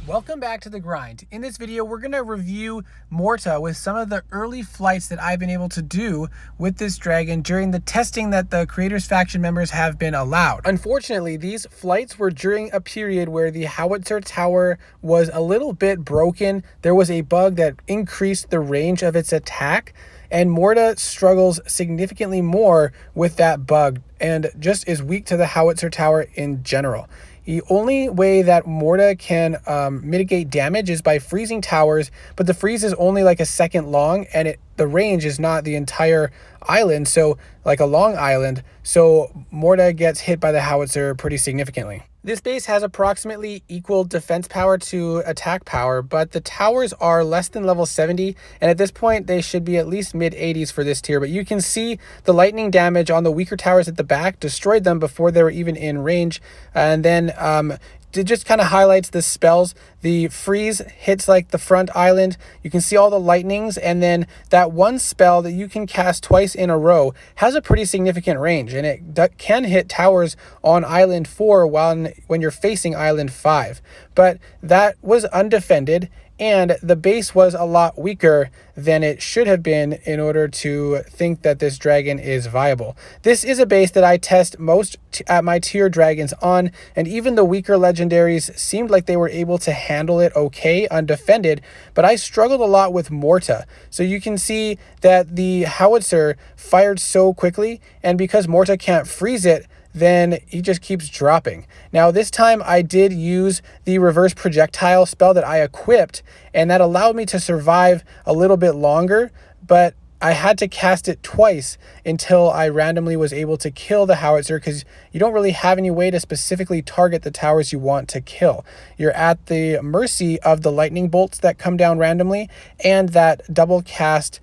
Welcome back to The Grind. In this video, we're going to review Morta with some of the early flights that I've been able to do with this dragon during the testing that the Creators Faction members have been allowed. Unfortunately, these flights were during a period where the howitzer tower was a little bit broken. There was a bug that increased the range of its attack, and Morta struggles significantly more with that bug and just is weak to the howitzer tower in general. The only way that Morta can mitigate damage is by freezing towers, but the freeze is only like a second long, and the range is not the entire island, so like a long island, so Morta gets hit by the howitzer pretty significantly. This base has approximately equal defense power to attack power, but the towers are less than level 70, and at this point they should be at least mid 80s for this tier, but you can see the lightning damage on the weaker towers at the back destroyed them before they were even in range, and then it just kind of highlights the spells. The freeze hits like the front island. You can see all the lightnings, and then that one spell that you can cast twice in a row has a pretty significant range, and it can hit towers on island 4 when you're facing island 5. But that was undefended, and the base was a lot weaker than it should have been in order to think that this dragon is viable. This is a base that I test most at my tier dragons on, and even the weaker legendaries seemed like they were able to handle it okay, undefended, but I struggled a lot with Morta. So you can see that the howitzer fired so quickly, and because Morta can't freeze it, then he just keeps dropping. Now this time I did use the reverse projectile spell that I equipped, and that allowed me to survive a little bit longer, but I had to cast it twice until I randomly was able to kill the howitzer, because you don't really have any way to specifically target the towers you want to kill. You're at the mercy of the lightning bolts that come down randomly and that double cast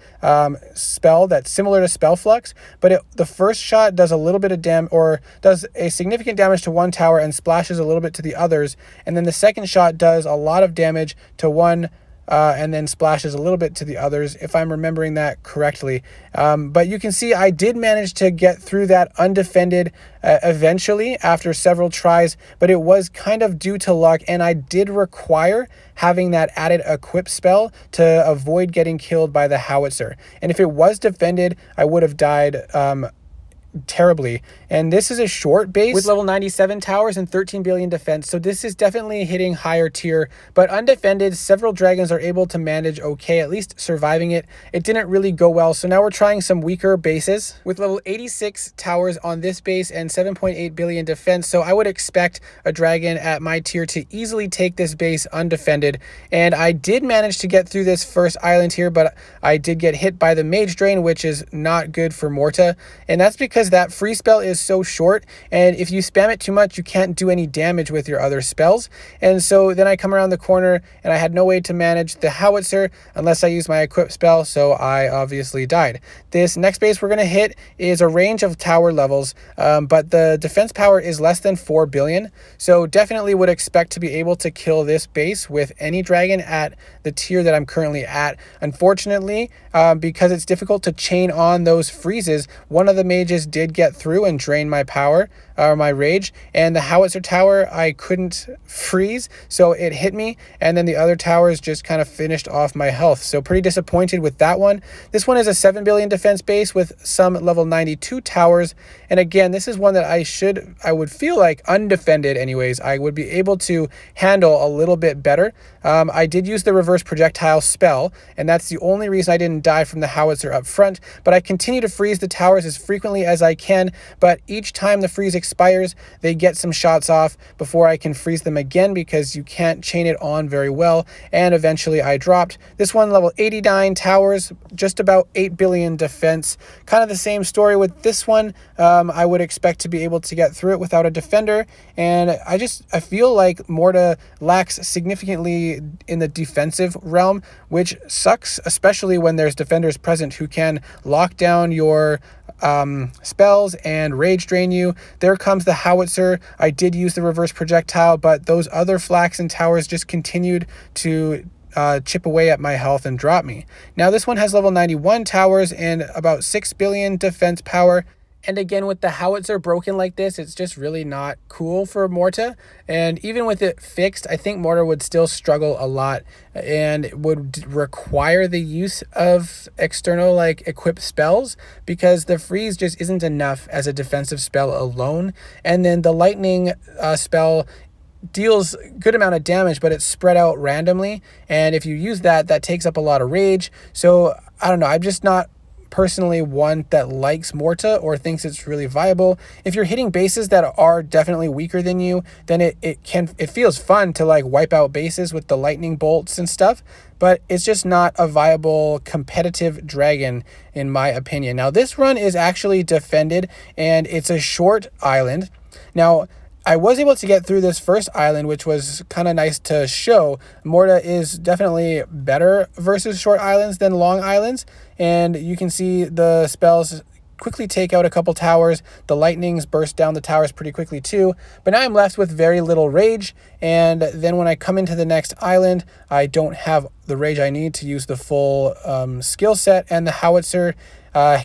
spell that's similar to spell flux, but the first shot does a little bit of damage, or does a significant damage to one tower and splashes a little bit to the others, and then the second shot does a lot of damage to one and then splashes a little bit to the others, if I'm remembering that correctly. But you can see I did manage to get through that undefended eventually after several tries, but it was kind of due to luck, and I did require having that added equip spell to avoid getting killed by the howitzer. And if it was defended, I would have died terribly. And this is a short base with level 97 towers and 13 billion defense, so this is definitely hitting higher tier, but undefended, several dragons are able to manage okay, at least surviving it. It didn't really go well, so now we're trying some weaker bases with level 86 towers on this base and 7.8 billion defense, so I would expect a dragon at my tier to easily take this base undefended. And I did manage to get through this first island here, but I did get hit by the mage drain, which is not good for Morta, and that's because that free spell is so short, and if you spam it too much, you can't do any damage with your other spells. And so then I come around the corner, and I had no way to manage the howitzer unless I use my equip spell, so I obviously died. This next base we're going to hit is a range of tower levels, but the defense power is less than 4 billion, so definitely would expect to be able to kill this base with any dragon at the tier that I'm currently at. Unfortunately, because it's difficult to chain on those freezes, one of the mages did get through and drain my power, or my rage, and the howitzer tower I couldn't freeze, so it hit me, and then the other towers just kind of finished off my health, so pretty disappointed with that one. This one is a 7 billion defense base with some level 92 towers, and again, this is one that I would feel like undefended anyways, I would be able to handle a little bit better. I did use the reverse projectile spell, and that's the only reason I didn't die from the howitzer up front, but I continue to freeze the towers as frequently as I can, but each time the freeze expires, they get some shots off before I can freeze them again, because you can't chain it on very well, and eventually I dropped. This one, level 89 towers, just about 8 billion defense. Kind of the same story with this one. I would expect to be able to get through it without a defender, and I feel like Morta lacks significantly in the defensive realm, which sucks, especially when there's defenders present who can lock down your spells and rage drain you. There comes the howitzer. I did use the reverse projectile, but those other flaks and towers just continued to chip away at my health and drop me. Now this one has level 91 towers and about 6 billion defense power. And again, with the howitzer broken like this, it's just really not cool for Morta. And even with it fixed, I think Morta would still struggle a lot and would require the use of external like equipped spells, because the freeze just isn't enough as a defensive spell alone. And then the lightning spell deals good amount of damage, but it's spread out randomly. And if you use that, that takes up a lot of rage. So I don't know, I'm just not personally one that likes Morta or thinks it's really viable. If you're hitting bases that are definitely weaker than you, then it feels fun to like wipe out bases with the lightning bolts and stuff, but it's just not a viable competitive dragon in my opinion. Now this run is actually defended and it's a short island. Now I was able to get through this first island, which was kind of nice to show. Morta is definitely better versus short islands than long islands. And you can see the spells quickly take out a couple towers. The lightnings burst down the towers pretty quickly too. But now I'm left with very little rage. And then when I come into the next island, I don't have the rage I need to use the full skill set. And the howitzer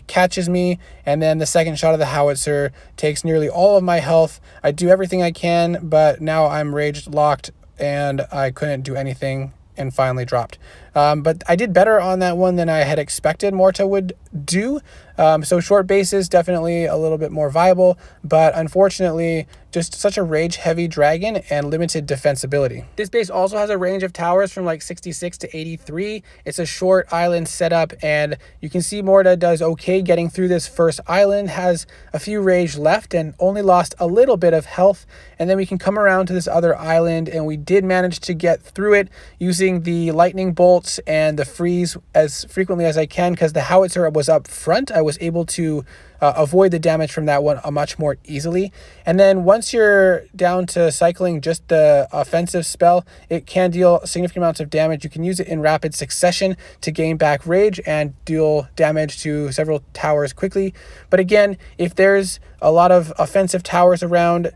catches me, and then the second shot of the howitzer takes nearly all of my health. I do everything I can, but now I'm rage locked and I couldn't do anything and finally dropped. But I did better on that one than I had expected Morta would do. So short bases definitely a little bit more viable, but unfortunately just such a rage heavy dragon and limited defensibility. This base also has a range of towers from like 66 to 83. It's a short island setup, and you can see Morta does okay getting through this first island, has a few rage left and only lost a little bit of health. And then we can come around to this other island, and we did manage to get through it using the lightning bolts and the freeze as frequently as I can, because the howitzer was up front. I was able to avoid the damage from that one much more easily. And then once you're down to cycling just the offensive spell, it can deal significant amounts of damage. You can use it in rapid succession to gain back rage and deal damage to several towers quickly. But again, if there's a lot of offensive towers around,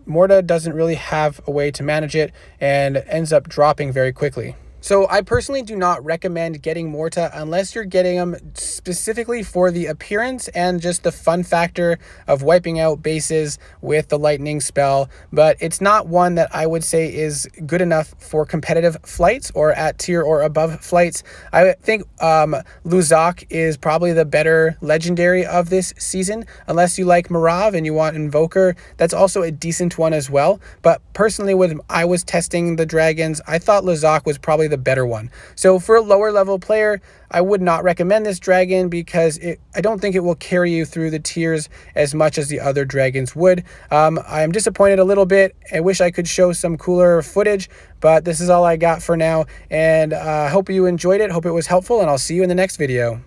Morta doesn't really have a way to manage it and ends up dropping very quickly. So I personally do not recommend getting Morta unless you're getting them specifically for the appearance and just the fun factor of wiping out bases with the lightning spell. But it's not one that I would say is good enough for competitive flights or at tier or above flights. I think Luzak is probably the better legendary of this season. Unless you like Marav and you want Invoker, that's also a decent one as well. But personally, when I was testing the dragons, I thought Luzak was probably the better one. So for a lower level player, I would not recommend this dragon because I don't think it will carry you through the tiers as much as the other dragons would. I'm disappointed a little bit. I wish I could show some cooler footage, but this is all I got for now. And I hope you enjoyed it. Hope it was helpful, and I'll see you in the next video.